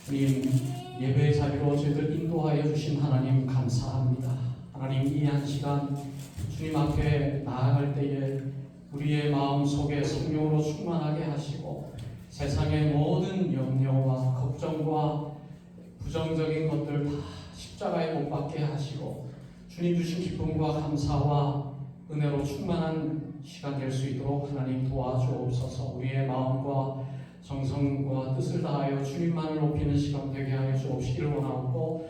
주님, 예배의 자리로 저희들 인도하여 주신 하나님 감사합니다. 하나님, 이 한 시간 주님 앞에 나아갈 때에 우리의 마음 속에 성령으로 충만하게 하시고 세상의 모든 염려와 걱정과 부정적인 것들 다 십자가에 못 박게 하시고 주님 주신 기쁨과 감사와 은혜로 충만한 시간 될 수 있도록 하나님 도와주옵소서. 우리의 마음과 정성과 뜻을 다하여 주님만을 높이는 시간 되게 하여 주옵시기를 원하고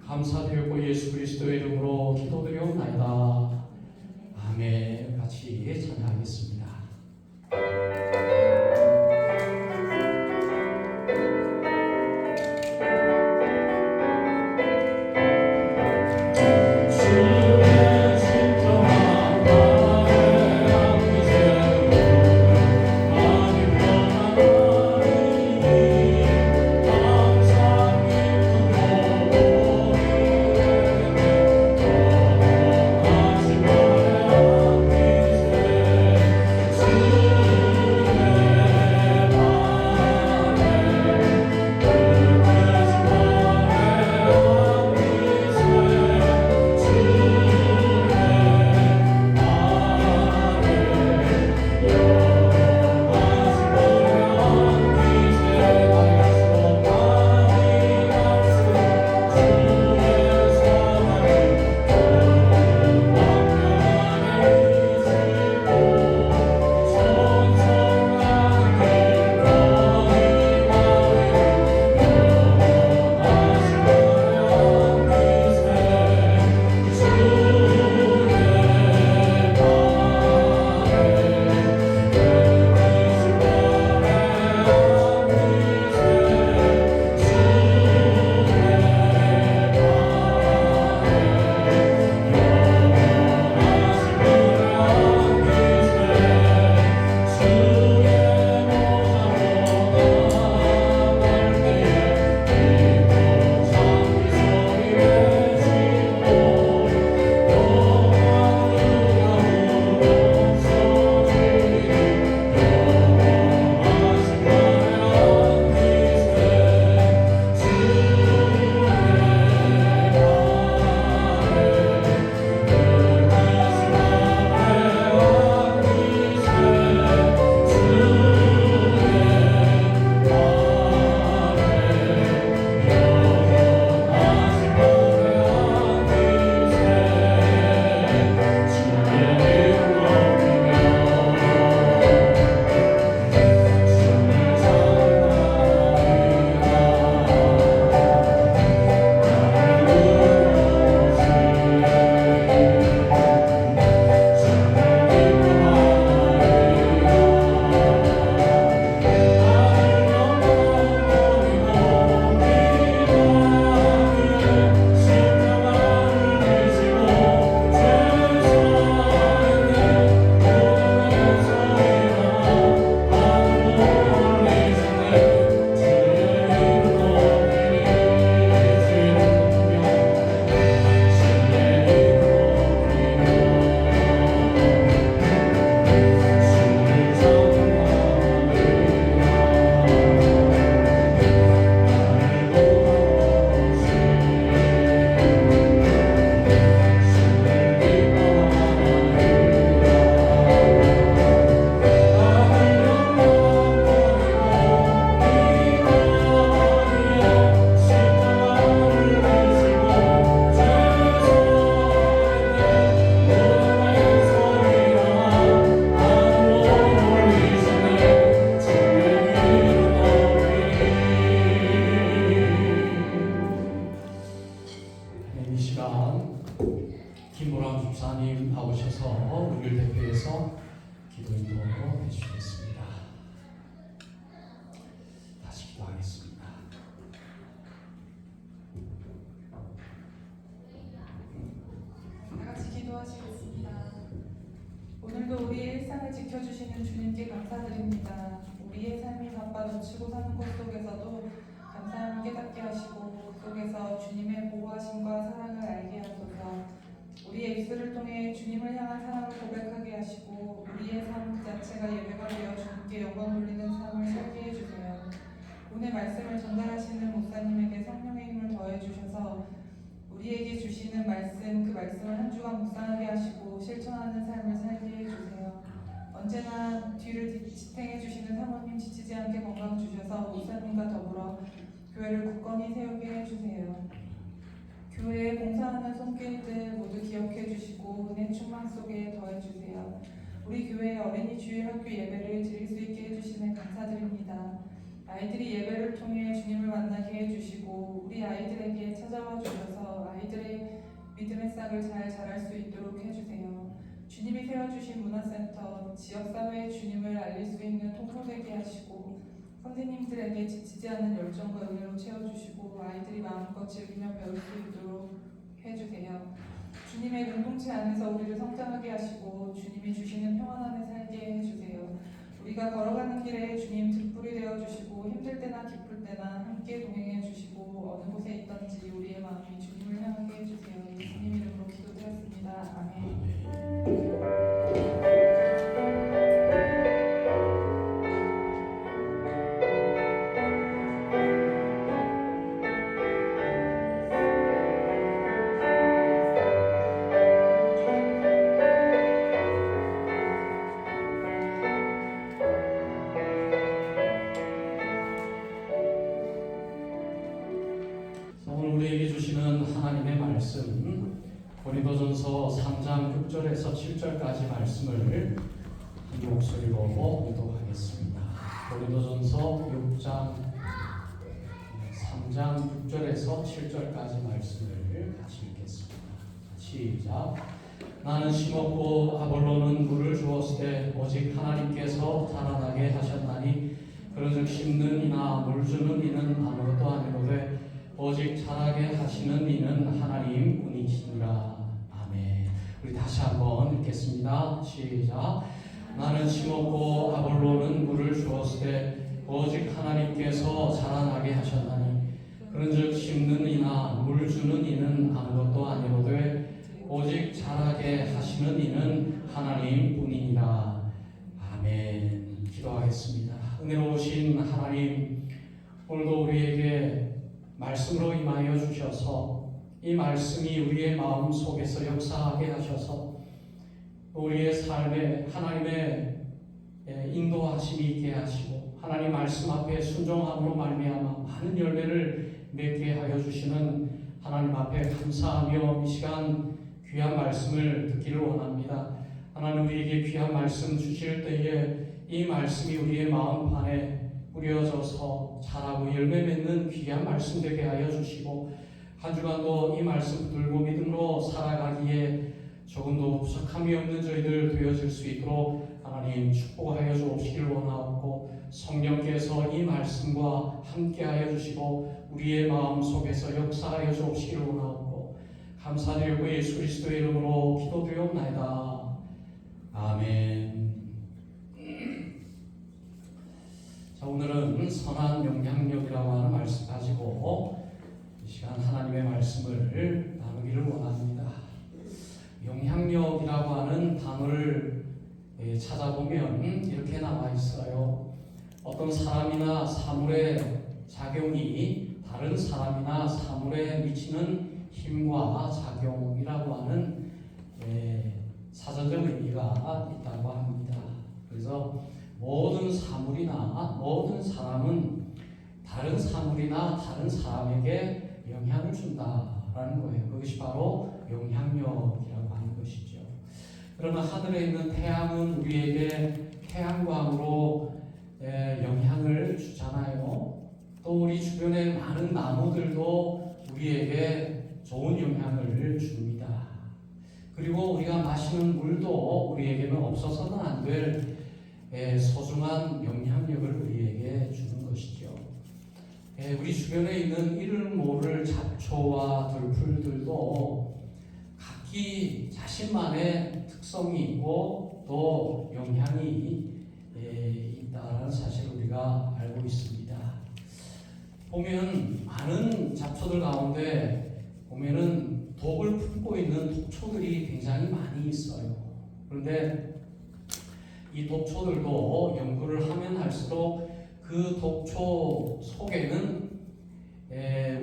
감사드렸고 예수 그리스도의 이름으로 기도드리옵나이다. 아멘. 같이 찬양하겠습니다. 오늘도 우리의 일상을 지켜주시는 주님께 감사드립니다. 우리의 삶이 바빠 놓치고 사는 것 속에서도 감사함을 깨닫게 하시고 그 속에서 주님의 보호하심과 사랑을 알게 하소서. 우리의 입술을 통해 주님을 향한 사랑을 고백하게 하시고 우리의 삶 그 자체가 예배가 되어 주님께 영광 돌리는 삶을 살게 해주세요. 오늘 말씀을 전달하시는 목사님 주간 묵상하게 하시고 실천하는 삶을 살게 해주세요. 언제나 뒤를 지탱해 주시는 사모님 지치지 않게 건강 주셔서 목사님과 더불어 교회를 굳건히 세우게 해주세요. 교회에 봉사하는 손길들 모두 기억해 주시고 은혜 충만 속에 더해 주세요. 우리 교회 어린이 주일 학교 예배를 드릴 수 있게 해주시네 감사드립니다. 아이들이 예배를 통해 주님을 만나게 해주시고 우리 아이들에게 찾아와 주셔서 아이들의 믿음의 싹을 잘 자랄 수 있도록 해주세요. 주님이 세워주신 문화센터, 지역사회에 주님을 알릴 수 있는 통로되게 하시고 선생님들에게 지치지 않는 열정과 은혜로 채워주시고 아이들이 마음껏 즐기며 배울 수 있도록 해주세요. 주님의 공동체 안에서 우리를 성장하게 하시고 주님이 주시는 평안 안에 살게 해주세요. 우리가 걸어가는 길에 주님 등불이 되어주시고 힘들 때나 기쁠 때나 함께 동행해 주시고 어느 곳에 있든지 우리의 마음이 주님을 향하게 해주세요. 예수님 이름으로 기도드렸습니다. 아멘. 오늘 우리에게 주시는 하나님의 말씀 고린도전서 3장 6절에서 7절까지 말씀을 한 목소리로 읽도록하겠습니다. 고린도전서 3장 6절에서 7절까지 말씀을 같이 읽겠습니다. 시작. 나는 심었고 아볼로는 물을 주었을 때 오직 하나님께서 자라나게 하셨나니 그런즉 심는 이나 물 주는 이는 아무것도 아니로되 오직 자라게 하시는 이는 하나님 뿐이시니라. 아멘. 우리 다시 한번 읽겠습니다. 시작. 나는 심었고 아볼로는 물을 주었을 때 오직 하나님께서 자라나게 하셨나니 그런즉 심는 이나 물 주는 이는 아무것도 아니로되 오직 자라게 하시는 이는 하나님 뿐이니라. 아멘. 기도하겠습니다. 은혜로우신 하나님, 오늘도 우리에게 말씀으로 임하여 주셔서 이 말씀이 우리의 마음 속에서 역사하게 하셔서 우리의 삶에 하나님의 인도하심이 있게 하시고 하나님 말씀 앞에 순종함으로 말미암아 많은 열매를 맺게 하여 주시는 하나님 앞에 감사하며 이 시간 귀한 말씀을 듣기를 원합니다. 하나님 우리에게 귀한 말씀 주실 때에 이 말씀이 우리의 마음판에 뿌려져서 자라고 열매 맺는 귀한 말씀 되게 하여 주시고 한 주간도 이 말씀 붙들고 믿음으로 살아가기에 조금도 부족함이 없는 저희들 되어질 수 있도록 하나님 축복하여 주옵시길 원하옵고 성령께서 이 말씀과 함께하여 주시고 우리의 마음 속에서 역사하여 주옵시길 원하옵고 감사드리고 예수 그리스도의 이름으로 기도드리옵나이다. 아멘. 자, 오늘은 선한 영향력이라고 하는 말씀 가지고 이 시간 하나님의 말씀을 나누기를 원합니다. 영향력이라고 하는 단어를 찾아보면 이렇게 나와 있어요. 어떤 사람이나 사물의 작용이 다른 사람이나 사물에 미치는 힘과 작용이라고 하는 사전적 의미가 있다고 합니다. 그래서 모든 사물이나 모든 사람은 다른 사물이나 다른 사람에게 영향을 준다라는 거예요. 그것이 바로 영향력이라고 하는 것이죠. 그러면 하늘에 있는 태양은 우리에게 태양광으로 영향을 주잖아요. 또 우리 주변의 많은 나무들도 우리에게 좋은 영향을 줍니다. 그리고 우리가 마시는 물도 우리에게는 없어서는 안 될 소중한 영향력을 우리에게 주는 것이죠. 우리 주변에 있는 이를 모를 잡초와 들풀들도 각기 자신만의 특성이 있고 또 영향이 있다는 사실을 우리가 알고 있습니다. 보면 많은 잡초들 가운데 보면은 독을 품고 있는 독초들이 굉장히 많이 있어요. 그런데 이 독초들도 연구를 하면 할수록 그 독초 속에는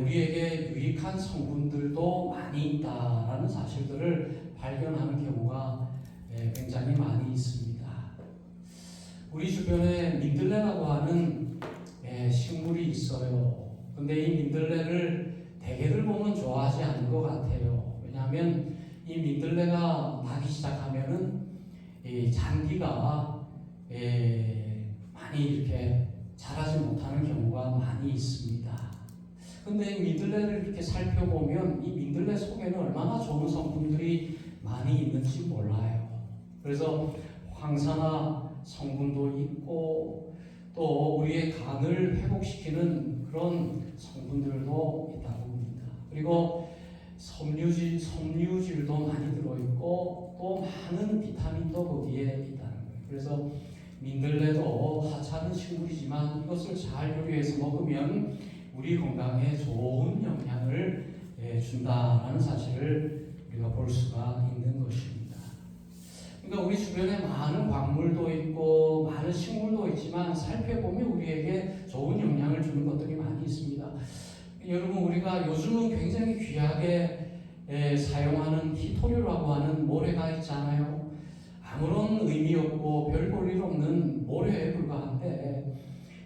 우리에게 유익한 성분들도 많이 있다라는 사실들을 발견하는 경우가 굉장히 많이 있습니다. 우리 주변에 민들레라고 하는 식물이 있어요. 근데 이 민들레를 대개들 보면 좋아하지 않는 것 같아요. 왜냐하면 이 민들레가 나기 시작하면은 이 잔디가 많이 이렇게 자라지 못하는 경우가 많이 있습니다. 근데 이 민들레를 이렇게 살펴보면 이 민들레 속에는 얼마나 좋은 성분들이 많이 있는지 몰라요. 그래서 황산화 성분도 있고 또 우리의 간을 회복시키는 그런 성분들도 있다고 봅니다. 그리고 섬유질도 많이 들어있고 또 많은 비타민도 거기에 있다는 거예요. 그래서 민들레도 하찮은 식물이지만 이것을 잘 요리해서 먹으면 우리 건강에 좋은 영향을 준다라는 사실을 우리가 볼 수가 있는 것입니다. 그러니까 우리 주변에 많은 광물도 있고 많은 식물도 있지만 살펴보면 우리에게 좋은 영향을 주는 것들이 많이 있습니다. 여러분, 우리가 요즘은 굉장히 귀하게 사용하는 히토류라고 하는 모래가 있잖아요. 아무런 의미 없고 별 볼 일 없는 모래에 불과한데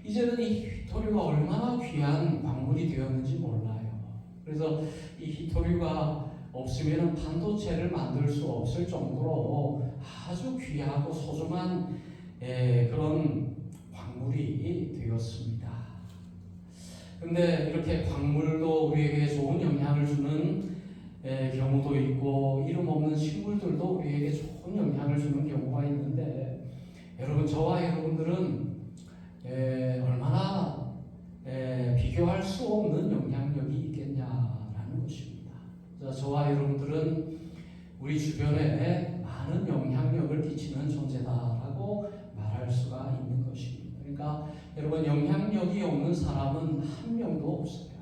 이제는 이 히토류가 얼마나 귀한 광물이 되었는지 몰라요. 그래서 이 히토류가 없으면 반도체를 만들 수 없을 정도로 아주 귀하고 소중한 그런 광물이 되었습니다. 근데 이렇게 광물도 우리에게 좋은 영향을 주는 경우도 있고 이름 없는 식물들도 우리에게 좋은 영향을 주는 경우가 있는데 여러분, 저와 여러분들은 얼마나 비교할 수 없는 영향력이 있겠냐라는 것입니다. 저와 여러분들은 우리 주변에 많은 영향력을 끼치는 존재다라고 말할 수가 있는 것입니다. 그러니까 여러분, 영향력이 없는 사람은 한 명도 없어요.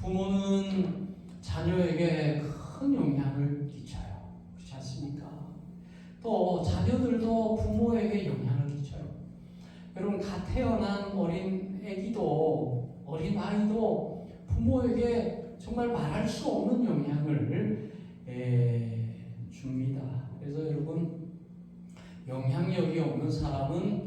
부모는 자녀에게 큰 영향을 끼쳐요. 그렇지 않습니까? 또 자녀들도 부모에게 영향을 끼쳐요. 여러분, 갓 태어난 어린 아기도 어린 아이도 부모에게 정말 말할 수 없는 영향을 줍니다. 그래서 여러분, 영향력이 없는 사람은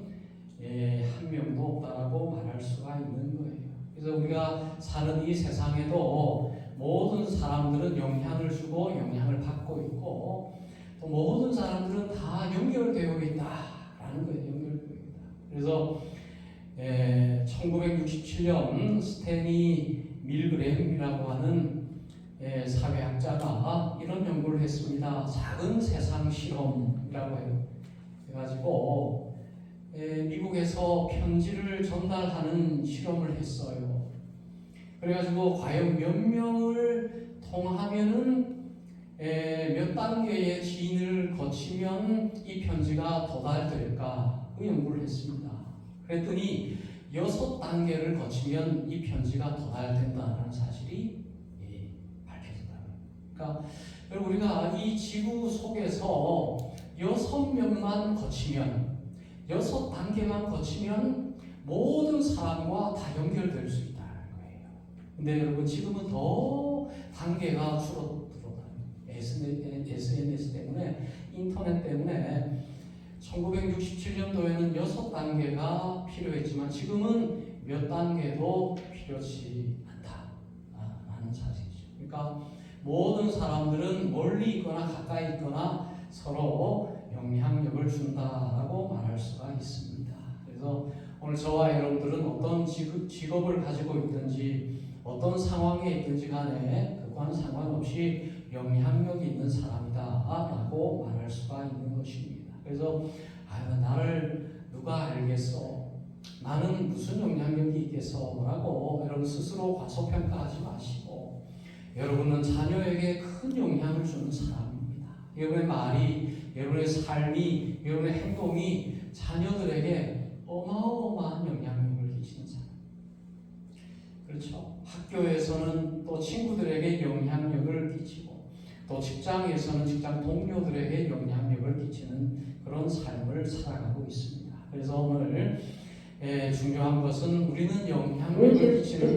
한 명도 없다라고 말할 수가 있는 거예요. 그래서 우리가 사는 이 세상에도 모든 사람들은 영향을 주고 영향을 받고 있고 또 모든 사람들은 다 연결되어 있다라는 거예요. 연결되어 있다. 그래서 1967년 스테니 밀그램이라고 하는 사회학자가 이런 연구를 했습니다. 작은 세상 실험이라고 해요. 그래가지고 미국에서 편지를 전달하는 실험을 했어요. 그래가지고 과연 몇 명을 통하면은 몇 단계의 지인을 거치면 이 편지가 도달될까 그 연구를 했습니다. 그랬더니 6단계를 거치면 이 편지가 도달된다는 사실이 밝혀졌다는 거예요. 그러니까 여러분, 우리가 이 지구 속에서 6명만 거치면 6단계만 거치면 모든 사람과 다 연결될 수 있다는 거예요. 근데 여러분, 지금은 더 단계가 줄어들어가요. SNS 때문에, 인터넷 때문에 1967년도에는 6단계가 필요했지만 지금은 몇 단계도 필요치 않다라는 사실이죠. 그러니까 모든 사람들은 멀리 있거나 가까이 있거나 서로 영향력을 준다라고 말할 수가 있습니다. 그래서 오늘 저와 여러분들은 어떤 직업을 가지고 있든지 어떤 상황에 있든지 간에 그건 상관없이 영향력이 있는 사람이다라고 말할 수가 있는 것입니다. 그래서 나를 누가 알겠어? 나는 무슨 영향력이 있겠어? 라고 여러분 스스로 과소평가하지 마시고 여러분은 자녀에게 큰 영향을 주는 사람입니다. 여러분의 말이, 여러분의 삶이, 여러분의 행동이 자녀들에게 어마어마한 영향력을 끼치는 사람. 그렇죠? 학교에서는 또 친구들에게 영향력을 끼치고 또 직장에서는 직장 동료들에게 영향력을 끼치는 그런 삶을 살아가고 있습니다. 그래서 오늘 중요한 것은 우리는 영향력을 끼치는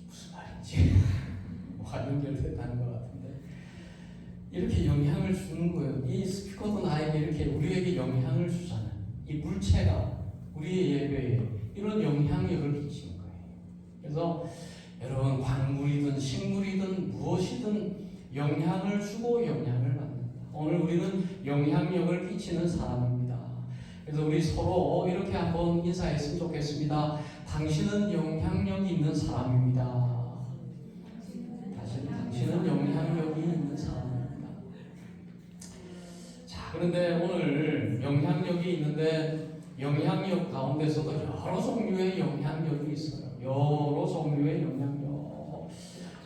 무슨 말인지 잘 연결됐다는 것 같은데 이렇게 영향을 주는 거예요. 이 스피커도 나에게 이렇게 우리에게 영향을 주잖아요. 이 물체가 우리의 예배에 이런 영향력을 끼치는 거예요. 그래서 여러분 광물이든 식물이든 무엇이든 영향을 주고 영향을 받는다. 오늘 우리는 영향력을 끼치는 사람입니다. 그래서 우리 서로 이렇게 한번 인사했으면 좋겠습니다. 당신은 영향력 있는 사람입니다. 당신은 영향력이 있는 사람입니다. 자, 그런데 오늘 영향력이 있는데 영향력 가운데서도 여러 종류의 영향력이 있어요. 여러 종류의 영향력.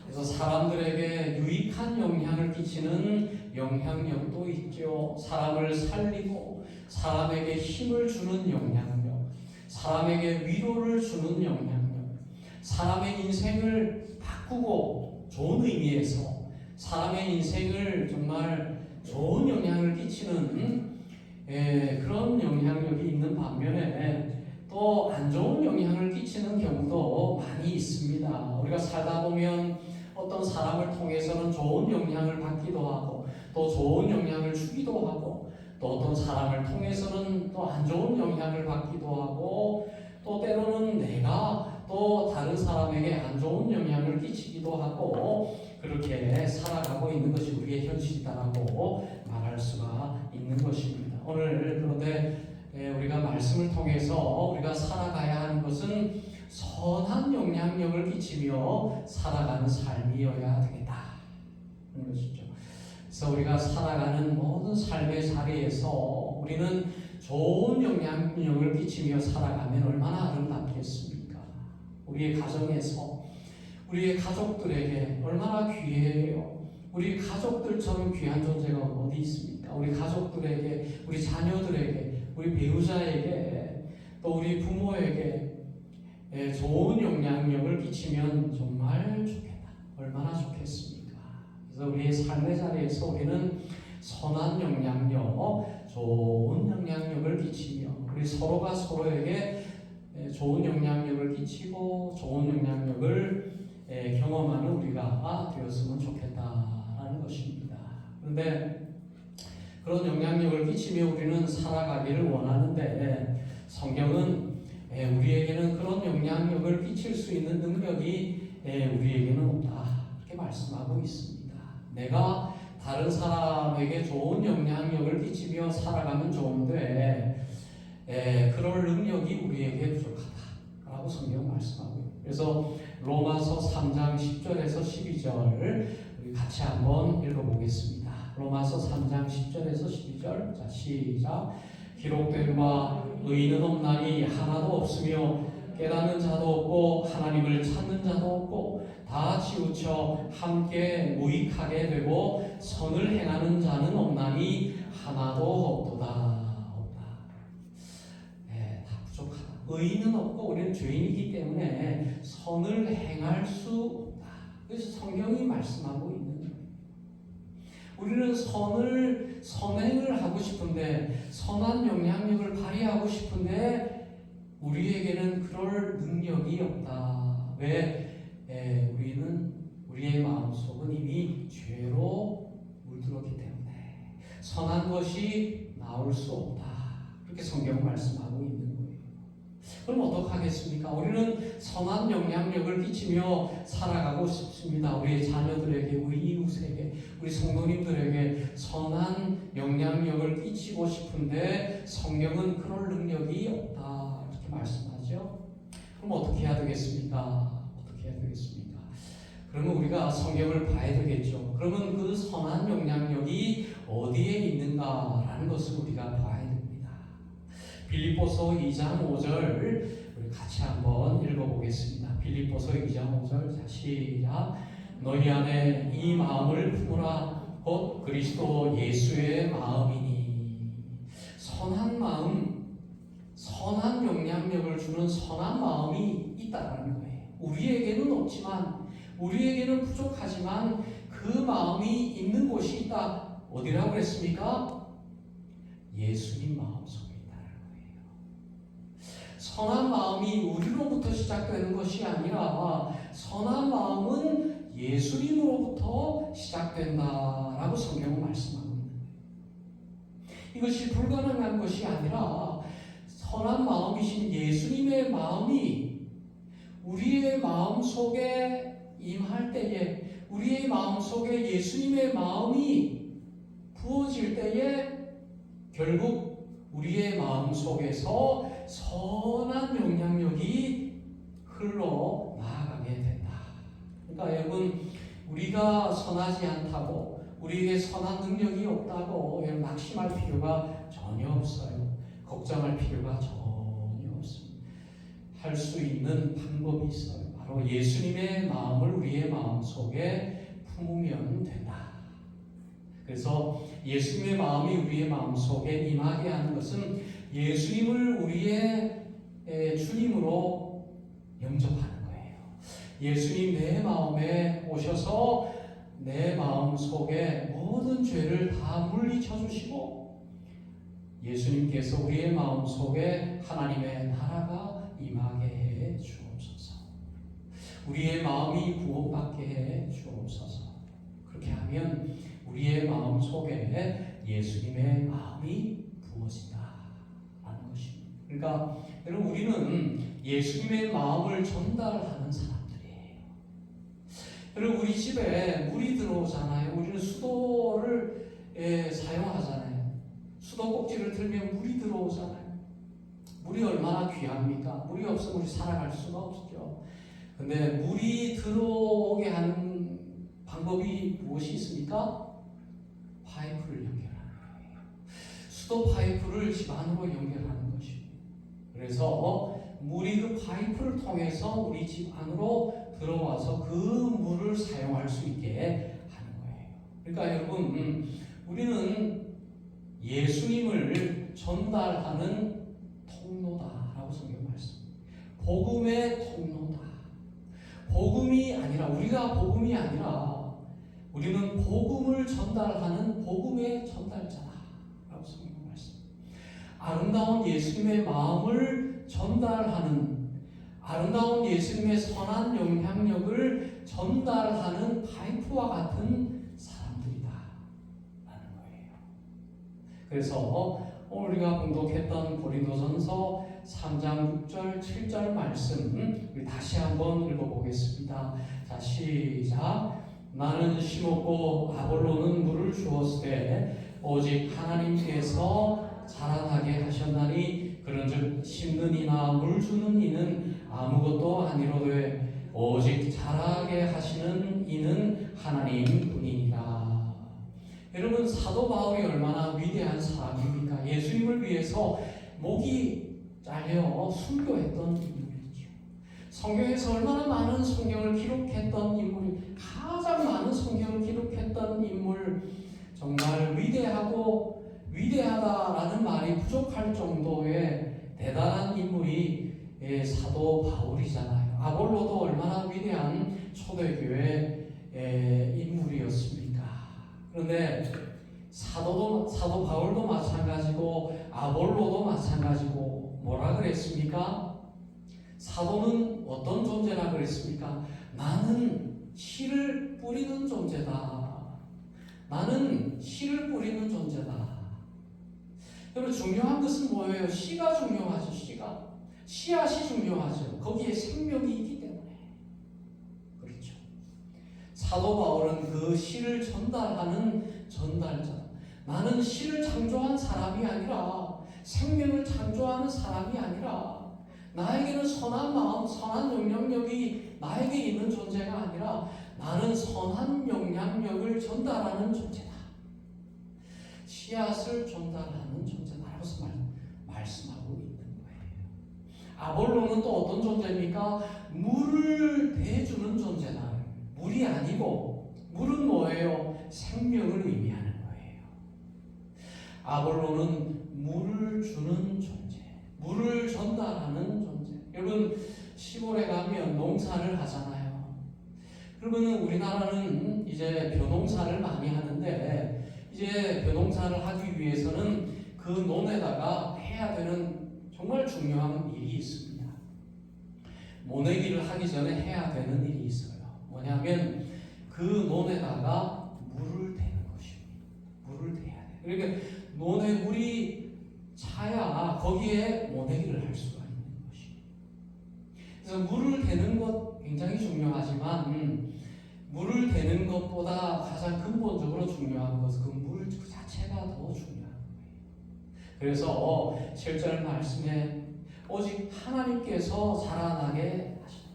그래서 사람들에게 유익한 영향을 끼치는 영향력도 있죠. 사람을 살리고 사람에게 힘을 주는 영향력, 사람에게 위로를 주는 영향력, 사람의 인생을 바꾸고 좋은 의미에서 사람의 인생을 정말 좋은 영향을 끼치는 그런 영향력이 있는 반면에 또 안 좋은 영향을 끼치는 경우도 많이 있습니다. 우리가 살다 보면 어떤 사람을 통해서는 좋은 영향을 받기도 하고 또 좋은 영향을 주기도 하고 또 어떤 사람을 통해서는 또 안 좋은 영향을 받기도 하고 또 때로는 내가 또 다른 사람에게 안 좋은 영향을 끼치기도 하고 그렇게 살아가고 있는 것이 우리의 현실이다라고 말할 수가 있는 것입니다. 오늘 그런데 우리가 말씀을 통해서 우리가 살아가야 하는 것은 선한 영향력을 끼치며 살아가는 삶이어야 되겠다 하는 것이죠. 그래서 우리가 살아가는 모든 삶의 자리에서 우리는 좋은 영향력을 끼치며 살아가면 얼마나 아름답겠습니까? 우리의 가정에서 우리의 가족들에게 얼마나 귀해요. 우리 가족들처럼 귀한 존재가 어디 있습니까? 우리 가족들에게, 우리 자녀들에게, 우리 배우자에게, 또 우리 부모에게 좋은 영향력을 끼치면 정말 좋겠다. 얼마나 좋겠습니까? 그래서 우리의 삶의 자리에서 우리는 선한 영향력, 좋은 영향력을 끼치며 우리 서로가 서로에게 좋은 영향력을 끼치고 좋은 영향력을 경험하는 우리가 되었으면 좋겠다라는 것입니다. 그런데 그런 영향력을 끼치며 우리는 살아가기를 원하는데 성경은 우리에게는 그런 영향력을 끼칠 수 있는 능력이 우리에게는 없다 이렇게 말씀하고 있습니다. 내가 다른 사람에게 좋은 영향력을 끼치며 살아가면 좋은데 그럴 능력이 우리에게 부족하다라고 성경 말씀하고요. 그래서 로마서 3장 10절에서 12절 우리 같이 한번 읽어보겠습니다. 로마서 3장 10절에서 12절 자 시작. 기록된 바 의인은 없나니 하나도 없으며 깨닫는 자도 없고 하나님을 찾는 자도 없고 다 치우쳐 함께 무익하게 되고 선을 행하는 자는 없나니 하나도 없도다. 없다. 다 부족하다. 의인은 없고 우리는 죄인이기 때문에 선을 행할 수 없다. 그래서 성경이 말씀하고 있는 거예요. 우리는 선행을 하고 싶은데 선한 영향력을 발휘하고 싶은데 우리에게는 그럴 능력이 없다. 왜? 우리의 마음속은 이미 죄로 물들었기 때문에 선한 것이 나올 수 없다. 그렇게 성경 말씀하고 있는 거예요. 그럼 어떡하겠습니까? 우리는 선한 영향력을 끼치며 살아가고 싶습니다. 우리의 자녀들에게, 우리 이웃에게, 우리 성도님들에게 선한 영향력을 끼치고 싶은데 성경은 그럴 능력이 없다. 이렇게 말씀하죠. 그럼 어떻게 해야 되겠습니까? 어떻게 해야 되겠습니까? 그러면 우리가 성경을 봐야 되겠죠. 그러면 그 선한 영향력이 어디에 있는가라는 것을 우리가 봐야 됩니다. 빌립보서 2장 5절 우리 같이 한번 읽어보겠습니다. 빌립보서 2장 5절 자 시작. 너희 안에 이 마음을 품으라 곧 그리스도 예수의 마음이니. 선한 마음, 선한 영향력을 주는 선한 마음이 있다는 거예요. 우리에게는 없지만 우리에게는 부족하지만 그 마음이 있는 곳이 있다. 어디라고 그랬습니까? 예수님 마음속에 있다는 거예요. 선한 마음이 우리로부터 시작되는 것이 아니라 선한 마음은 예수님으로부터 시작된다라고 성경은 말씀합니다. 이것이 불가능한 것이 아니라 선한 마음이신 예수님의 마음이 우리의 마음 속에 임할 때에, 우리의 마음 속에 예수님의 마음이 부어질 때에 결국 우리의 마음 속에서 선한 영향력이 흘러 나아가게 된다. 그러니까 여러분, 우리가 선하지 않다고, 우리에게 선한 능력이 없다고 여러분 낙심할 필요가 전혀 없어요. 걱정할 필요가 전혀 없습니다. 할 수 있는 방법이 있어요. 바로 예수님의 마음을 우리의 마음 속에 품으면 된다. 그래서 예수님의 마음이 우리의 마음 속에 임하게 하는 것은 예수님을 우리의 주님으로 영접하는 거예요. 예수님 내 마음에 오셔서 내 마음 속에 모든 죄를 다 물리쳐 주시고 예수님께서 우리의 마음 속에 하나님의 나라가 임하게 해 주옵소서. 우리의 마음이 구원받게 해 주옵소서. 그렇게 하면 우리의 마음 속에 예수님의 마음이 부어진다라는 것입니다. 그러니까 여러분, 우리는 예수님의 마음을 전달하는 사람들이에요. 여러분, 우리 집에 물이 들어오잖아요. 우리는 수도를 사용하잖아요. 수도 꼭지를 틀면 물이 들어오잖아요. 물이 얼마나 귀합니까? 물이 없으면 우리 살아갈 수가 없죠. 근데 물이 들어오게 하는 방법이 무엇이 있습니까? 파이프를 연결하는 거예요. 수도 파이프를 집 안으로 연결하는 것입니다. 그래서 물이 그 파이프를 통해서 우리 집 안으로 들어와서 그 물을 사용할 수 있게 하는 거예요. 그러니까 여러분, 우리는 예수님을 전달하는 통로다라고 성경 말씀합니다. 복음의 통로다. 복음이 아니라, 우리가 복음이 아니라 우리는 복음을 전달하는 복음의 전달자라고 성경 말씀합니다. 아름다운 예수님의 마음을 전달하는, 아름다운 예수님의 선한 영향력을 전달하는 파이프와 같은 사람들이다 라는 거예요. 그래서 오늘 우리가 봉독했던 고린도전서 3장 6절 7절 말씀 우리 다시 한번 읽어보겠습니다. 자, 시작. 나는 심었고 아볼로는 물을 주었으되 오직 하나님께서 자라나게 하셨나니 그런즉 심는 이나 물 주는 이는 아무것도 아니로되 오직 자라게 하시는 이는 하나님 뿐이니라. 여러분, 사도 바울이 얼마나 위대한 사람입니까? 예수님을 위해서 목이 잘려 순교했던 인물이죠. 성경에서 얼마나 많은 성경을 기록했던 인물이, 가장 많은 성경을 기록했던 인물, 정말 위대하고 위대하다라는 말이 부족할 정도의 대단한 인물이 사도 바울이잖아요. 아볼로도 얼마나 위대한 초대교회 인물이었습니까? 그런데 사도 바울도 마찬가지고 아볼로도 마찬가지고 뭐라 그랬습니까? 사도는 어떤 존재라 그랬습니까? 나는 씨를 뿌리는 존재다. 나는 씨를 뿌리는 존재다. 여러분, 중요한 것은 뭐예요? 씨가 중요하죠. 씨앗이 중요하죠. 거기에 생명이 있기 때문에. 그렇죠. 사도 바울은 그 씨를 전달하는 전달자. 나는 씨를 창조한 사람이 아니라, 생명을 창조하는 사람이 아니라, 나에게는 선한 마음, 선한 영향력이 나에게 있는 존재가 아니라 나는 선한 영향력을 전달하는 존재다. 씨앗을 전달하는 존재다라고 말씀하고 있는 거예요. 아볼로는 또 어떤 존재입니까? 물을 대주는 존재다. 물이 아니고, 물은 뭐예요? 생명을 의미하는 거예요. 아볼로는 물을 주는 존재, 물을 전달하는 존재. 여러분, 시골에 가면 농사를 하잖아요. 그러면 우리나라는 이제 벼농사를 많이 하는데, 이제 벼농사를 하기 위해서는 그 논에다가 해야 되는 정말 중요한 일이 있습니다. 모내기를 하기 전에 해야 되는 일이 있어요. 뭐냐면 그 논에다가 물을 대는 것입니다. 물을 대야 돼. 그러니까 논에 물이 차야 거기에 모내기를 할 수가 있는 것입니다. 그래서 물을 대는 것 굉장히 중요하지만 물을 대는 것보다 가장 근본적으로 중요한 것은 그 물 그 자체가 더 중요한 거예요. 그래서 7절 말씀에 오직 하나님께서 자라나게 하시다.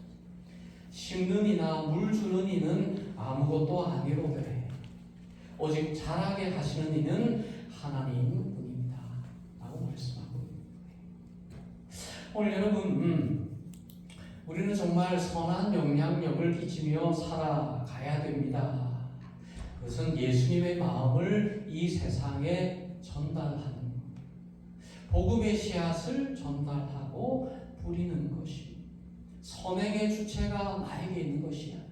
심는 이나 물 주는 이는 아무것도 아니로되 오직 자라게 하시는 이는 하나님뿐입니다. 라고 말씀하고 있는 거예요. 오늘 여러분 우리는 정말 선한 영향력을 끼치며 살아가야 됩니다. 그것은 예수님의 마음을 이 세상에 전달하는 것, 복음의 씨앗을 전달하고 뿌리는 것이 선행의 주체가 나에게 있는 것이 아니라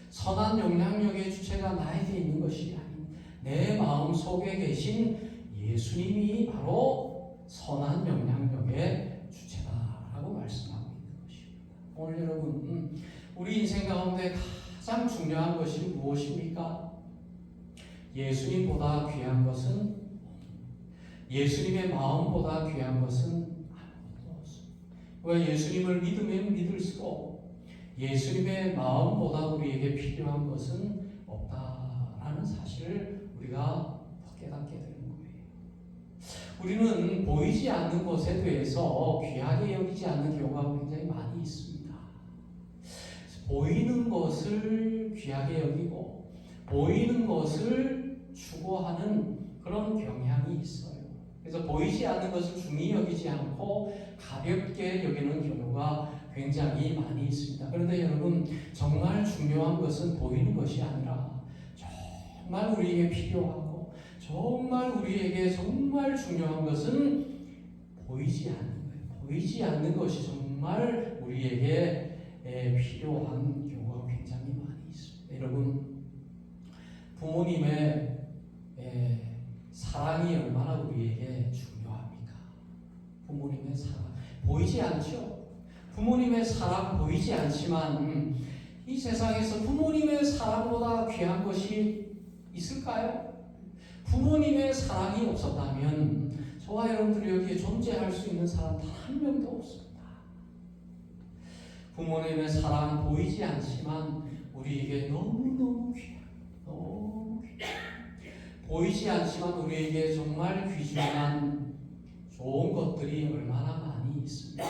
선한 영향력의 주체가 나에게 있는 것이 아닌 내 마음 속에 계신 예수님이 바로 선한 영향력의 주체다라고 말씀하고 있는 것입니다. 오늘 여러분 우리 인생 가운데 가장 중요한 것이 무엇입니까? 예수님보다 귀한 것은 예수님의 마음보다 귀한 것은 아무것도 없습니다. 왜 예수님을 믿으면 믿을수록 예수님의 마음보다 우리에게 필요한 것은 없다라는 사실을 우리가 깨닫게 되는 거예요. 우리는 보이지 않는 것에 대해서 귀하게 여기지 않는 경우가 굉장히 많이 있습니다. 보이는 것을 귀하게 여기고 보이는 것을 추구하는 그런 경향이 있어요. 그래서 보이지 않는 것을 중히 여기지 않고 가볍게 여기는 경우가 굉장히 많이 있습니다. 그런데 여러분 정말 중요한 것은 보이는 것이 아니라 정말 우리에게 필요하고 정말 우리에게 정말 중요한 것은 보이지 않는 거예요. 보이지 않는 것이 정말 우리에게 필요한 경우가 굉장히 많이 있습니다. 여러분 부모님의 사랑이 얼마나 우리에게 중요합니까? 부모님의 사랑 보이지 않죠? 부모님의 사랑 보이지 않지만 이 세상에서 부모님의 사랑보다 귀한 것이 있을까요? 부모님의 사랑이 없었다면 저와 여러분들이 여기에 존재할 수 있는 사람 단 한 명도 없습니다. 부모님의 사랑 보이지 않지만 우리에게 너무너무 귀한 너무 귀한 보이지 않지만 우리에게 정말 귀중한 좋은 것들이 얼마나 많이 있습니다.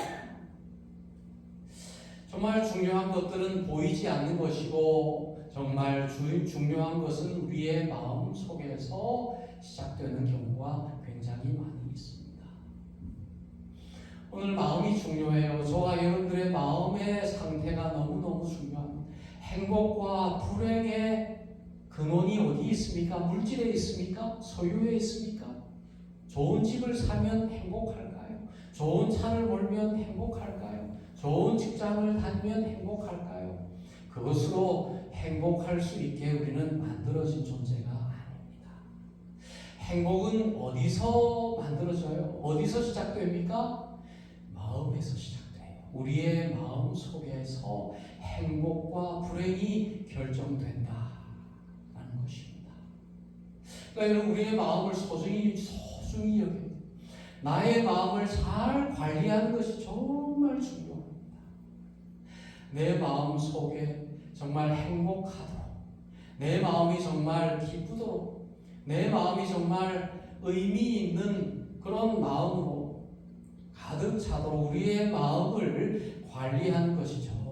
정말 중요한 것들은 보이지 않는 것이고 정말 중요한 것은 우리의 마음 속에서 시작되는 경우가 굉장히 많이 있습니다. 오늘 마음이 중요해요. 저와 여러분들의 마음의 상태가 너무너무 중요합니다. 행복과 불행의 근원이 어디 있습니까? 물질에 있습니까? 소유에 있습니까? 좋은 집을 사면 행복할까요? 좋은 차를 몰면 행복할까요? 좋은 직장을 다니면 행복할까요? 그것으로 행복할 수 있게 우리는 만들어진 존재가 아닙니다. 행복은 어디서 만들어져요? 어디서 시작됩니까? 마음에서 시작돼요. 우리의 마음 속에서 행복과 불행이 결정된다. 것입니다. 그러니까 여러분 우리의 마음을 소중히 여겨요. 나의 마음을 잘 관리하는 것이 정말 중요합니다. 내 마음 속에 정말 행복하도록, 내 마음이 정말 기쁘도록, 내 마음이 정말 의미 있는 그런 마음으로 가득 차도록 우리의 마음을 관리하는 것이 정말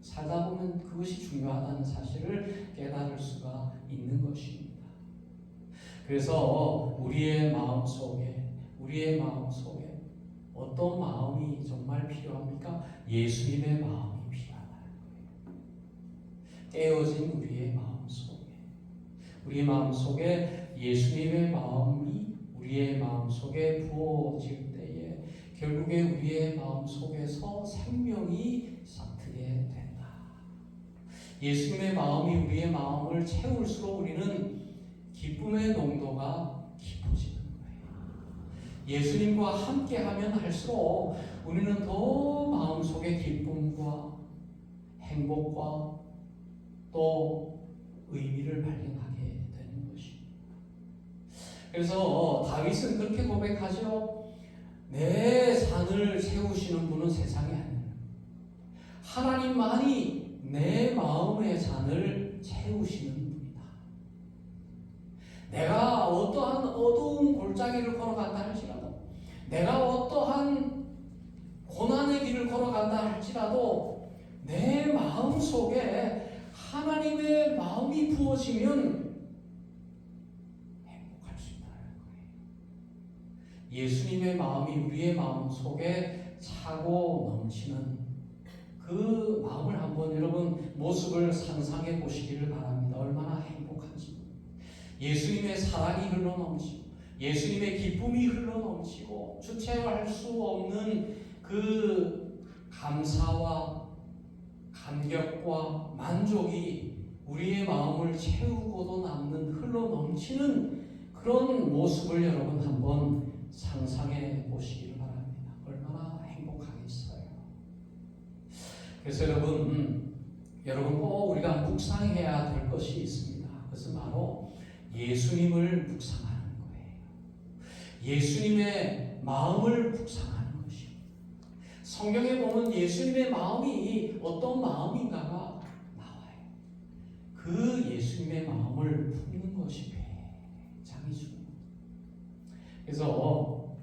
살다 보면 그것이 중요하다는 사실을 깨달을 수가 있는 것입니다. 그래서 우리의 마음 속에 어떤 마음이 정말 필요합니까? 예수님의 마음이 필요하다는 거예요. 깨어진 우리의 마음 속에 예수님의 마음이 우리의 마음 속에 부어질 때에 결국에 우리의 마음 속에서 생명이 싹트게 된다. 예수님의 마음이 우리의 마음을 채울수록 우리는 기쁨의 농도가 깊어지는 거예요. 예수님과 함께하면 할수록 우리는 더 마음속에 기쁨과 행복과 또 의미를 발견하게 되는 것입니다. 그래서 다윗은 그렇게 고백하죠. 내 산을 세우시는 분은 세상에 아니에요. 하나님만이 내 마음의 산을 채우시는 분이다. 내가 어떠한 어두운 골짜기를 걸어간다 할지라도, 내가 어떠한 고난의 길을 걸어간다 할지라도 내 마음 속에 하나님의 마음이 부어지면 행복할 수 있다는 거예요. 예수님의 마음이 우리의 마음 속에 차고 넘치는 그 마음을 한번 여러분 모습을 상상해 보시기를 바랍니다. 얼마나 행복한지. 예수님의 사랑이 흘러넘치고 예수님의 기쁨이 흘러넘치고 주체할 수 없는 그 감사와 감격과 만족이 우리의 마음을 채우고도 남는 흘러넘치는 그런 모습을 여러분 한번 상상해 보시기를 바랍니다. 얼마나 행복하겠어요. 그래서 여러분 꼭 우리가 묵상해야 될 것이 있습니다. 그것은 바로 예수님을 묵상하는 거예요. 예수님의 마음을 묵상하는 것이요. 성경에 보면 예수님의 마음이 어떤 마음인가가 나와요. 그 예수님의 마음을 품는 것이 굉장히 중요해요. 그래서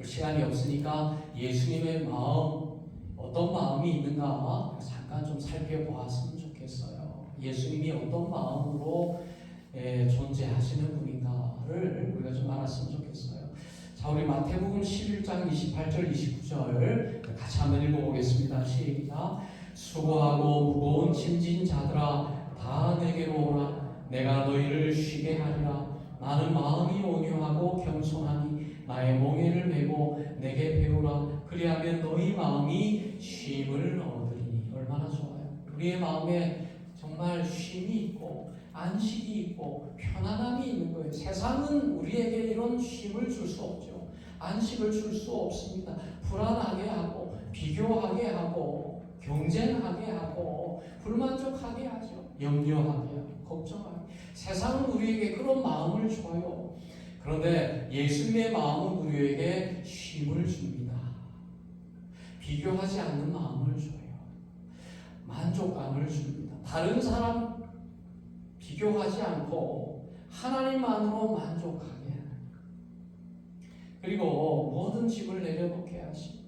시간이 없으니까 예수님의 마음 어떤 마음이 있는가 잠깐 좀 살펴보았으면 좋겠어요. 예수님이 어떤 마음으로 존재하시는 분인가를 우리가 좀 알았으면 좋겠어요. 자, 우리 마태복음 11장 28절 29절 같이 한번 읽어보겠습니다. 시작. 수고하고 무거운 짐진 자들아 다 내게로 오라. 내가 너희를 쉬게 하리라. 나는 마음이 온유하고 겸손하니 나의 몽에를 메고 내게 배우라. 그리하면 너희 마음이 쉼을 얻으리니. 얼마나 좋아요. 우리의 마음에 정말 쉼이 있고 안식이 있고 편안함이 있는 거예요. 세상은 우리에게 이런 쉼을 줄 수 없죠. 안식을 줄 수 없습니다. 불안하게 하고 비교하게 하고 경쟁하게 하고 불만족하게 하죠. 염려하게 하고 걱정하게. 세상은 우리에게 그런 마음을 줘요. 그런데 예수님의 마음은 우리에게 쉼을 줍니다. 비교하지 않는 마음을 줘요. 만족감을 줍니다. 다른 사람 비교하지 않고 하나님만으로 만족하게 하는. 그리고 모든 짐을 내려놓게 하시고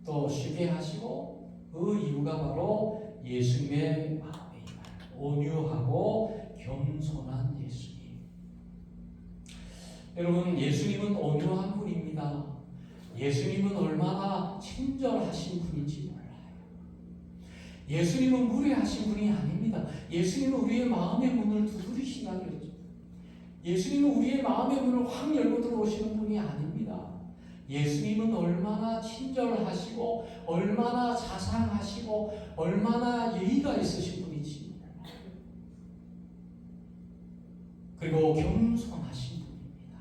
또 쉬게 하시고 그 이유가 바로 예수님의 마음이에요. 온유하고 겸손한 예수님. 여러분, 예수님은 온유한 분입니다. 예수님은 얼마나 친절하신 분인지 몰라요. 예수님은 무례하신 분이 아닙니다. 예수님은 우리의 마음의 문을 두드리신다 그랬죠. 예수님은 우리의 마음의 문을 확 열고 들어오시는 분이 아닙니다. 예수님은 얼마나 친절하시고 얼마나 자상하시고 얼마나 예의가 있으신 분이지. 그리고 겸손하신 분입니다.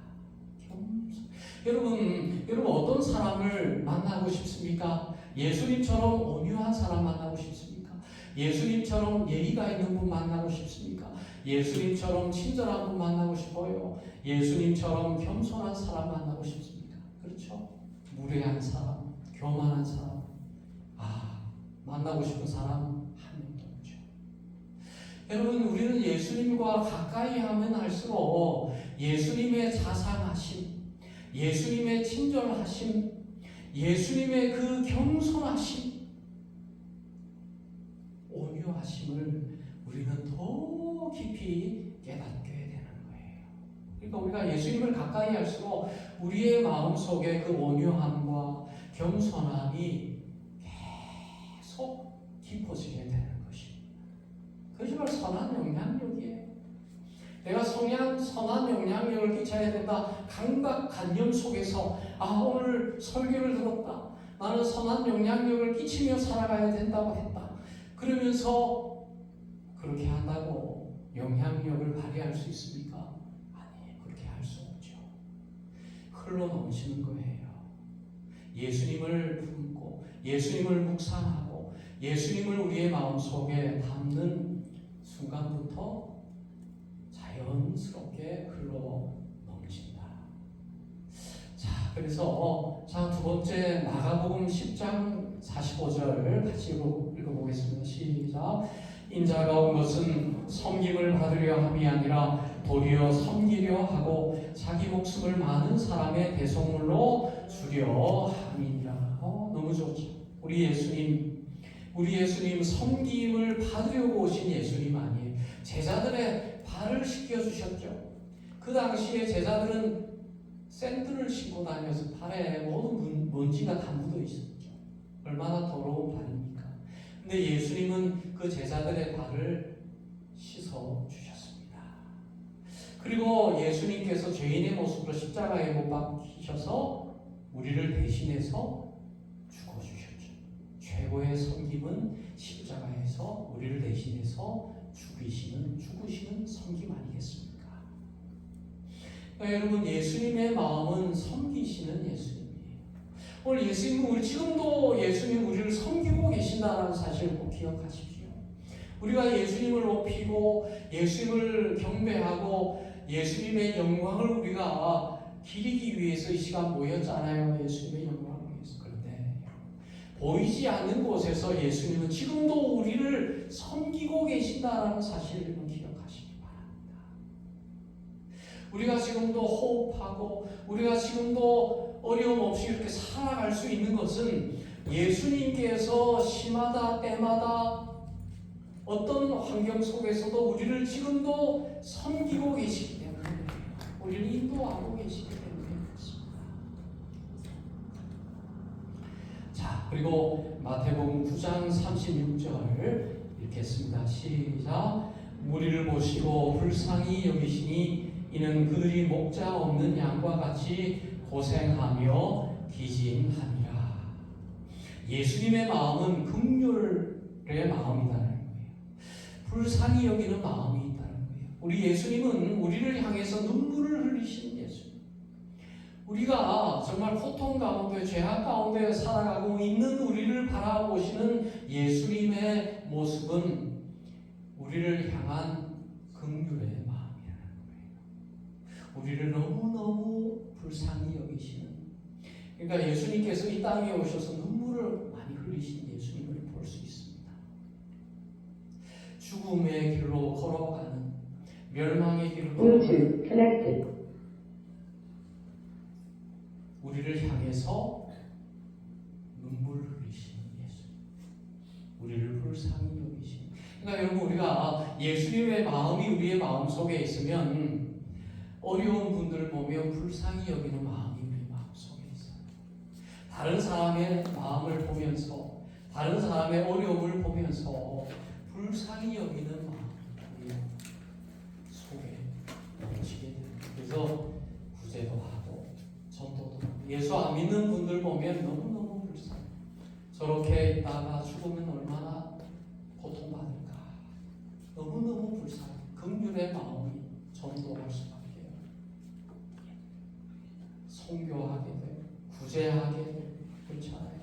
여러분 어떤 사람을 만나고 싶습니까? 예수님처럼 온유한 사람 만나고 싶습니까? 예수님처럼 예의가 있는 분 만나고 싶습니까? 예수님처럼 친절한 분 만나고 싶어요? 예수님처럼 겸손한 사람 만나고 싶습니까? 그렇죠? 무례한 사람, 교만한 사람, 만나고 싶은 사람 한 명도 없죠. 여러분, 우리는 예수님과 가까이 하면 할수록 예수님의 자상하심, 예수님의 친절하심, 예수님의 그 겸손하심, 온유하심을 우리는 더 깊이 깨닫게 되는 거예요. 그러니까 우리가 예수님을 가까이 할수록 우리의 마음속에 그 온유함과 겸손함이 계속 깊어지게 되는 것입니다. 그것이 바로 선한 영향력이에요. 내가 선한 영향력을 끼쳐야 된다. 강박관념 속에서 오늘 설교를 들었다. 나는 선한 영향력을 끼치며 살아가야 된다고 했다. 그러면서 그렇게 한다고 영향력을 발휘할 수 있습니까? 아니, 그렇게 할 수 없죠. 흘러넘치는 거예요. 예수님을 품고 예수님을 묵상하고 예수님을 우리의 마음속에 담는 순간부터 자연스럽게 흘러 넘친다. 자, 그래서 두 번째 마가복음 10장 45절 같이 읽어보겠습니다. 시작. 인자가 온 것은 섬김을 받으려 함이 아니라 도리어 섬기려 하고 자기 목숨을 많은 사람의 대속물로 주려 함이니라. 너무 좋죠. 우리 예수님 섬김을 받으려고 오신 예수님 아니에요. 제자들의 발을 씻겨주셨죠. 그 당시에 제자들은 샌들을 신고 다녀서 발에 모든 먼지가 다 묻어 있었죠. 얼마나 더러운 발입니까? 근데 예수님은 그 제자들의 발을 씻어 주셨습니다. 그리고 예수님께서 죄인의 모습으로 십자가에 못 박히셔서 우리를 대신해서 죽어주셨죠. 최고의 섬김은 십자가에서 우리를 대신해서 죽으시는 섬김 아니겠습니까? 그러니까 여러분, 예수님의 마음은 섬기시는 예수님이에요. 오늘 예수님은 지금도 예수님 우리를 섬기고 계신다는 사실을 꼭 기억하십시오. 우리가 예수님을 높이고 예수님을 경배하고 예수님의 영광을 우리가 기리기 위해서 이 시간 모였잖아요. 예수님의 영광을 위해서. 그런데 보이지 않는 곳에서 예수님은 지금도 우리를 섬기고 계신다는 사실을 기억하시기 바랍니다. 우리가 지금도 호흡하고 우리가 지금도 어려움 없이 이렇게 살아갈 수 있는 것은 예수님께서 시마다 때마다 어떤 환경 속에서도 우리를 지금도 섬기고 계시기 때문에, 우리를 인도하고 계시기 때문에 그렇습니다. 자, 그리고 마태복음 9장 36절 읽겠습니다. 시작. 무리를 보시고 불쌍히 여기시니 이는 그들이 목자 없는 양과 같이 고생하며 기진하니라. 예수님의 마음은 긍휼의 마음이다는 거예요. 불쌍히 여기는 마음이 있다는 거예요. 우리 예수님은 우리를 향해서 눈물을 흘리신 예수님. 우리가 정말 고통 가운데 죄악 가운데 살아가고 있는 우리를 바라보시는 예수님의 모습은 우리를 향한 긍휼의 마음이라는 거예요. 우리를 너무너무 불쌍히 여기시는, 그러니까 예수님께서 이 땅에 오셔서 눈물을 많이 흘리신 예수님을 볼 수 있습니다. 죽음의 길로 걸어가는, 멸망의 길로 걸어가는 우리를 향해서 눈물을 흘리시는 예수님, 우리를 불쌍히 여기시는. 그러니까 여러분, 우리가 예수님의 마음이 우리의 마음속에 있으면 어려운 분들을 보면 불쌍히 여기는 마음이 우리 마음속에 있어요. 다른 사람의 마음을 보면서, 다른 사람의 어려움을 보면서 불쌍히 여기는 마음이 우리 속에 넘치게 됩니다. 그래서 구제도 하고 전도도 하고. 예수 안 믿는 분들 보면 너무너무 불쌍해. 저렇게 있다가 죽으면 얼마나 고통받을까. 너무너무 불쌍해. 긍휼의 마음이 전도할 수밖에, 선교하게 되고 구제하게 되고 그렇잖아요.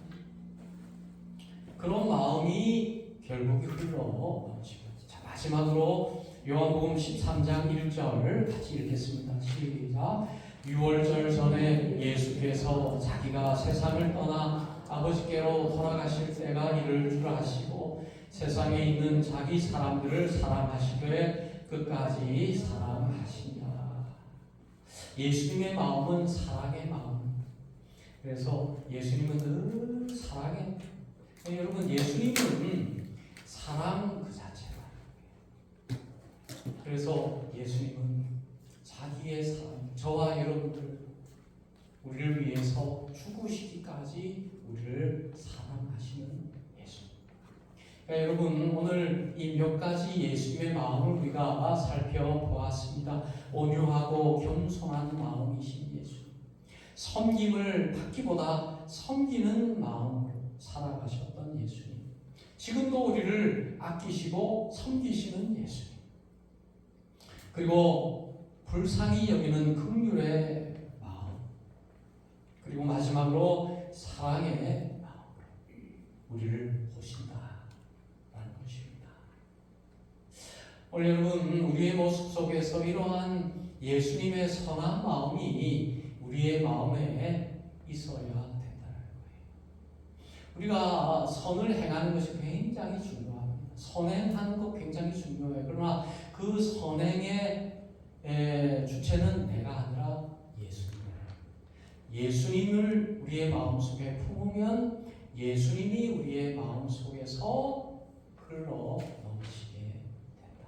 그런 마음이 결국에 흘러 넘치고. 자, 마지막으로 요한복음 13장 1절 같이 읽겠습니다. 시작. 유월절 전에 예수께서 자기가 세상을 떠나 아버지께로 돌아가실 때가 이를 줄 아시고 세상에 있는 자기 사람들을 사랑하시되 끝까지 사랑하시니라. 예수님의 마음은 사랑의 마음. 그래서 예수님은 늘 사랑의, 여러분, 예수님은 사랑 그 자체다. 그래서 예수님은 자기의 사랑, 저와 여러분들, 우리를 위해서 죽으시기까지 우리를 사랑하시는 예수님. 그러니까 여러분, 오늘 이 몇 가지 예수님의 마음을 우리가 살펴보았습니다. 온유하고 겸손한 마음이신 예수, 섬김을 받기보다 섬기는 마음으로 살아가셨던 예수님, 지금도 우리를 아끼시고 섬기시는 예수님, 그리고 불쌍히 여기는 긍휼의 마음, 그리고 마지막으로 사랑의 마음으로 우리를 보신다라는 것입니다. 오늘 여러분 우리의 모습 속에서 이러한 예수님의 선한 마음이 우리의 마음에 있어야 된다는 거예요. 우리가 선을 행하는 것이 굉장히 중요합니다. 선행하는 것 굉장히 중요해요. 그러나 그 선행의 주체는 내가 아니라 예수님이에요. 예수님을 우리의 마음속에 품으면 예수님이 우리의 마음속에서 흘러 넘치게 된다.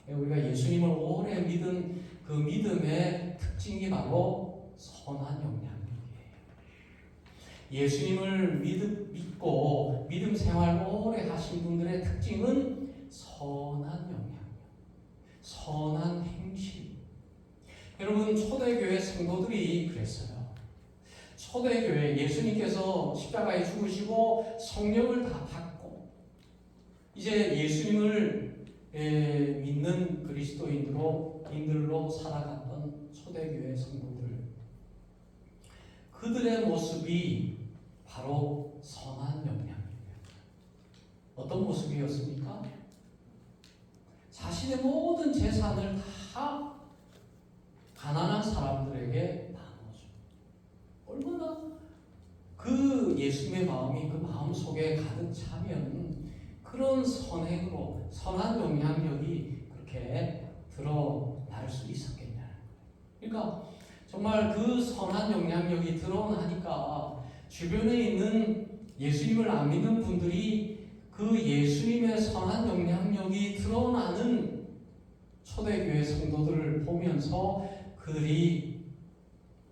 우리가 예수님을 오래 믿은 그 믿음의 특징이 바로 선한 영향력이에요. 예수님을 믿고 믿음 생활을 오래 하신 분들의 특징은 선한 영향력, 선한 행실. 여러분 초대교회 성도들이 그랬어요. 초대교회 예수님께서 십자가에 죽으시고 성령을 다 받고 이제 예수님을 믿는 그리스도인들로 살아갔던 초대교회 성도들, 그들의 모습이 바로 선한 영향이에요. 어떤 모습이었습니까? 자신의 모든 재산을 다 가난한 사람들에게 나눠줘. 얼마나 그 예수님의 마음이 그 마음 속에 가득 차면 그런 선행으로 선한 영향력이 그렇게 드러날 수 있었겠냐는 거예요. 그러니까 정말 그 선한 영향력이 드러나니까 주변에 있는 예수님을 안 믿는 분들이 그 예수님의 선한 영향력이 드러나는 초대교회 성도들을 보면서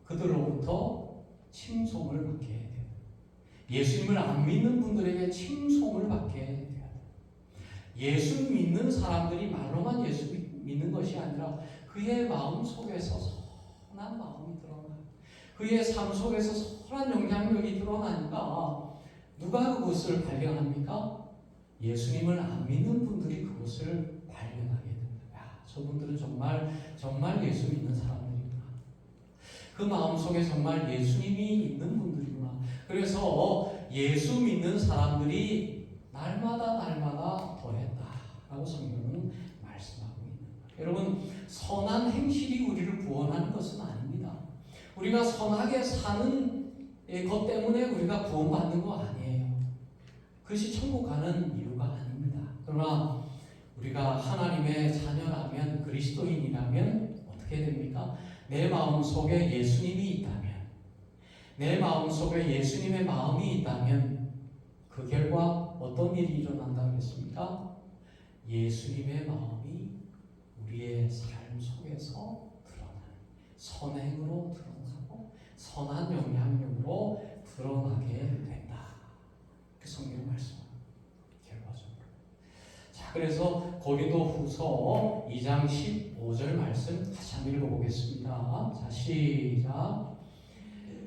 그들로부터 칭송을 받게 돼요. 예수님을 안 믿는 분들에게 칭송을 받게 돼요. 예수 믿는 사람들이 말로만 예수 믿는 것이 아니라 그의 마음 속에서 선한 마음이 드러나요. 그의 삶 속에서 선한 영향력이 드러나니까 누가 그것을 발견합니까? 예수님을 안 믿는 분들이 그것을 발견하게 됩니다. 야, 저분들은 정말 예수 믿는 사람들이구나. 그 마음 속에 정말 예수님이 있는 분들이구나. 그래서 예수 믿는 사람들이 날마다 더했다라고 성경은 말씀하고 있는 거예요. 여러분, 선한 행실이 우리를 구원하는 것은 아닙니다. 우리가 선하게 사는 것 때문에 우리가 구원받는 거 아니에요. 그것이 천국 가는 이유가 아닙니다. 그러나 우리가 하나님의 자녀라면, 그리스도인이라면 어떻게 됩니까? 내 마음 속에 예수님이 있다면, 내 마음 속에 예수님의 마음이 있다면 그 결과 어떤 일이 일어난다고 했습니까? 예수님의 마음이 우리의 삶 속에서 드러나는, 선행으로 드러나고 선한 영향력으로 드러나게 된다. 그 성경 말씀 결과적으로. 자, 그래서 고린도후서 2장 15절 말씀 다시 한번 읽어보겠습니다. 자, 시작.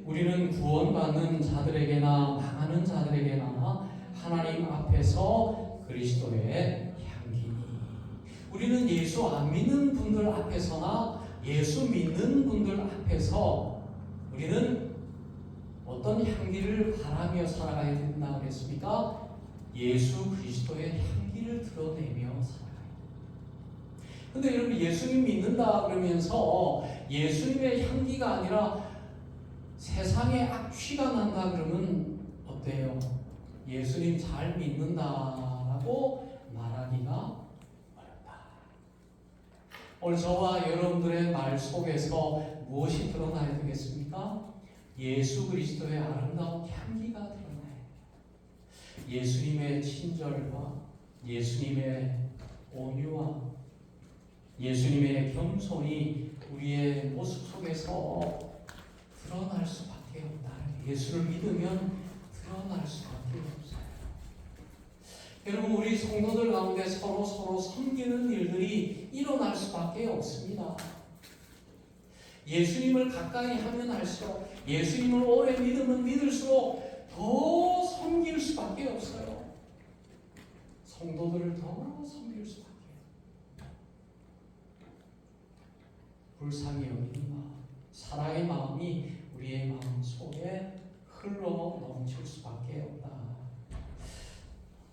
우리는 구원받는 자들에게나 망하는 자들에게나 하나님 앞에서 그리스도의 향기니. 우리는 예수 안 믿는 분들 앞에서나 예수 믿는 분들 앞에서 우리는 어떤 향기를 바라며 살아가야 된다고 그랬습니까? 예수 그리스도의 향기를 드러내며 살아가야 됩니다. 근데 여러분, 예수님 믿는다 그러면서 예수님의 향기가 아니라 세상의 악취가 난다 그러면 어때요? 예수님 잘 믿는다라고 말하기가 어렵다. 오늘 저와 여러분들의 말 속에서 무엇이 드러나야 되겠습니까? 예수 그리스도의 아름다운 향기가 드러나야 돼요. 예수님의 친절과 예수님의 온유와 예수님의 겸손이 우리의 모습 속에서 드러날 수밖에 없다. 예수를 믿으면 드러날 수밖에 없어요. 여러분, 우리 성도들 가운데 서로 섬기는 일들이 일어날 수밖에 없습니다. 예수님을 가까이 하면 할수록, 예수님을 오래 믿으면 믿을수록 더 섬길 수밖에 없어요. 성도들을 더 섬길 수밖에 없어요. 불쌍히 여기는 마음, 사랑의 마음이 우리의 마음 속에 흘러 넘칠 수밖에 없다.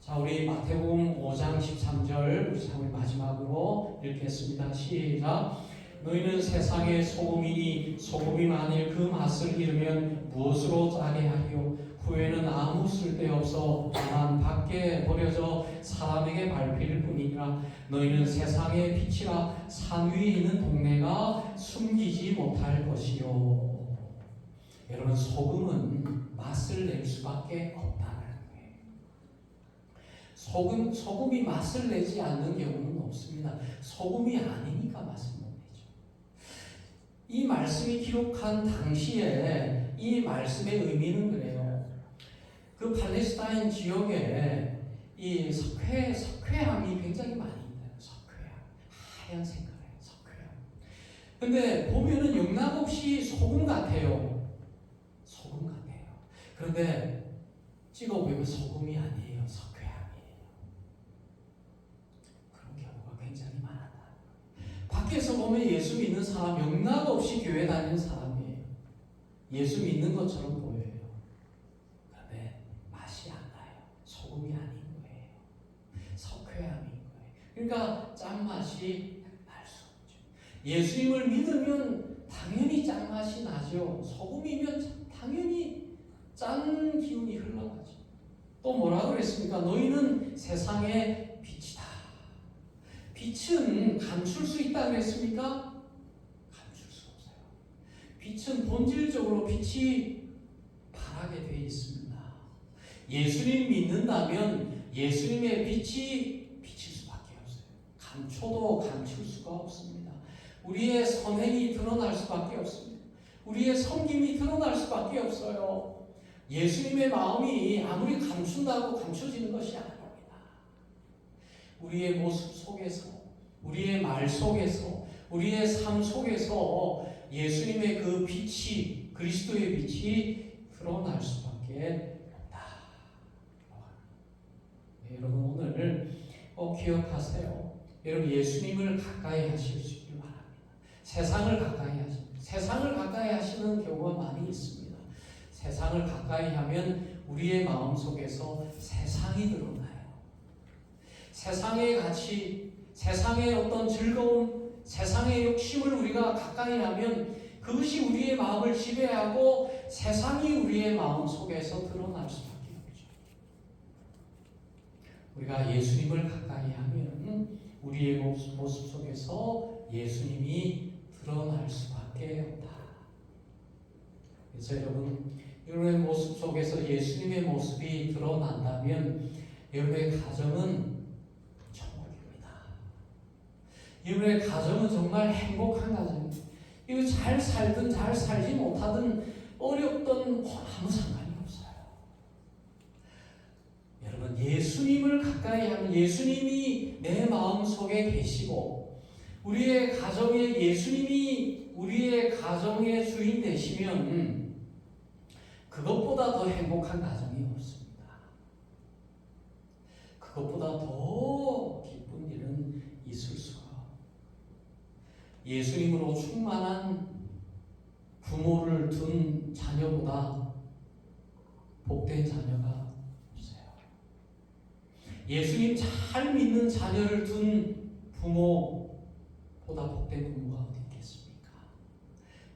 자, 우리 마태복음 5장 13절 우리 마지막으로 읽겠습니다. 시작. 너희는 세상의 소금이니 소금이 만일 그 맛을 잃으면 무엇으로 짜게 하리요? 후에는 아무 쓸데없어 다만 밖에 버려져 사람에게 밟힐 뿐이니라. 너희는 세상의 빛이라. 산 위에 있는 동네가 숨기지 못할 것이요. 여러분, 소금은 맛을 낼 수밖에 없다는 거예요. 소금이 맛을 내지 않는 경우는 없습니다. 소금이 아니니까 맛을 못 내죠. 이 말씀이 기록한 당시에 이 말씀의 의미는 그래요. 그 팔레스타인 지역에 이 석회암이 굉장히 많이 있어요. 석회암, 하얀 색깔의 석회암. 근데 보면은 영락없이 소금 같아요. 소금 같아요. 그런데 찍어보면 소금이 아니에요. 석회암이에요. 그런 경우가 굉장히 많다. 밖에서 보면 예수 믿는 사람, 영락없이 교회 다니는 사람이에요. 예수 믿는 것처럼 보여요. 그런데 맛이 안 나요. 소금이 아닌 거예요. 석회암인 거예요. 그러니까 짠맛이 날 수 없죠. 예수님을 믿으면 당연히 짠맛이 나죠. 소금이면 당연히 짠 기운이 흘러가죠. 또 뭐라 그랬습니까? 너희는 세상의 빛이다. 빛은 감출 수 있다고 했습니까? 감출 수 없어요. 빛은 본질적으로 빛이 바라게 되어 있습니다. 예수님 믿는다면 예수님의 빛이 비칠 수밖에 없어요. 감춰도 감출 수가 없습니다. 우리의 선행이 드러날 수밖에 없습니다. 우리의 섬김이 드러날 수밖에 없어요. 예수님의 마음이 아무리 감춘다고 감춰지는 것이 아닙니다. 우리의 모습 속에서, 우리의 말 속에서, 우리의 삶 속에서 예수님의 그 빛이, 그리스도의 빛이 드러날 수밖에 없다. 네, 여러분 오늘 꼭 기억하세요. 여러분 예수님을 가까이 하실 수 있길 바랍니다. 세상을 가까이 하십니다. 세상을 가까이 하시는 경우가 많이 있습니다. 세상을 가까이 하면 우리의 마음 속에서 세상이 드러나요. 세상의 가치, 세상의 어떤 즐거움, 세상의 욕심을 우리가 가까이 하면 그것이 우리의 마음을 지배하고 세상이 우리의 마음 속에서 드러날 수밖에 없죠. 우리가 예수님을 가까이 하면 우리의 모습 속에서 예수님이 드러날 수밖에 없다. 그래서 여러분의 모습 속에서 예수님의 모습이 드러난다면 여러분의 가정은 천국입니다. 여러분의 가정은 정말 행복한 가정입니다. 이거 잘 살든 잘 살지 못하든 어렵든 아무 상관이 없어요. 여러분 예수님을 가까이 하면 예수님이 내 마음 속에 계시고 우리의 가정에 예수님이 우리의 가정의 주인 되시면 그것보다 더 행복한 가정이 없습니다. 그것보다 더 기쁜 일은 있을 수가 없습니다. 예수님으로 충만한 부모를 둔 자녀보다 복된 자녀가 없어요. 예수님 잘 믿는 자녀를 둔 부모보다 복된 부모가 어디 있겠습니까?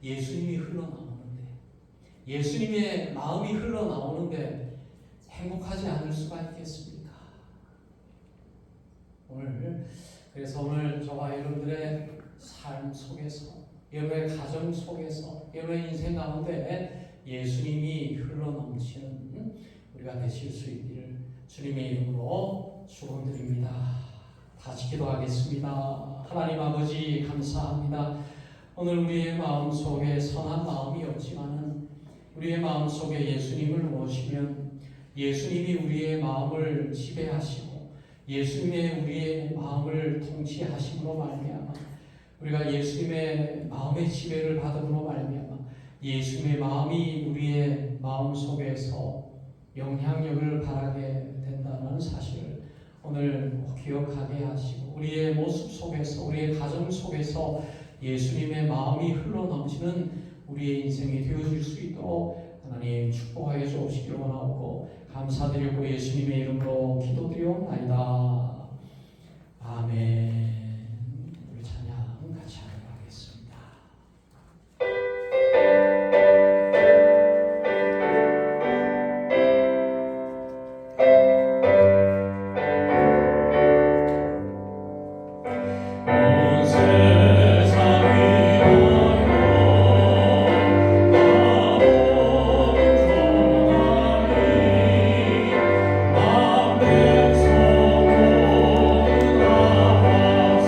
예수님이 흘러나오는데, 예수님의 마음이 흘러나오는데 행복하지 않을 수가 있겠습니까? 그래서 오늘 저와 여러분들의 삶 속에서, 여러분의 가정 속에서, 여러분의 인생 가운데 예수님이 흘러넘치는 우리가 되실 수 있기를 주님의 이름으로 축원드립니다. 다시 기도하겠습니다. 하나님 아버지 감사합니다. 오늘 우리의 마음 속에 선한 마음이 없지만은 우리의 마음 속에 예수님을 모시면 예수님이 우리의 마음을 지배하시고 예수님의 우리의 마음을 통치하심으로 말미암아 우리가 예수님의 마음의 지배를 받음으로 말미암아 예수님의 마음이 우리의 마음 속에서 영향력을 발하게 된다는 사실을 오늘 기억하게 하시고 우리의 모습 속에서 우리의 가정 속에서 예수님의 마음이 흘러넘치는 우리의 인생이 되어질 수 있도록 하나님 축복하여 주옵시기를 원하옵고 감사드리고 예수님의 이름으로 기도드리옵나이다. 아멘. 우리 찬양 같이 하도록 하겠습니다. 온 세상이 만 백성 모두 나와서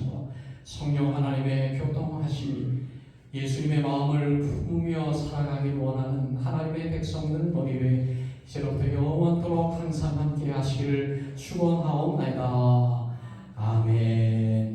하심과 성령 하나님의 교통하심이 예수님의 마음을 품으며 살아가길 원하는 하나님의 백성들 머리 위에 이제로부터 영원토록 항상 함께 하시기를 축원하옵나이다. 아멘.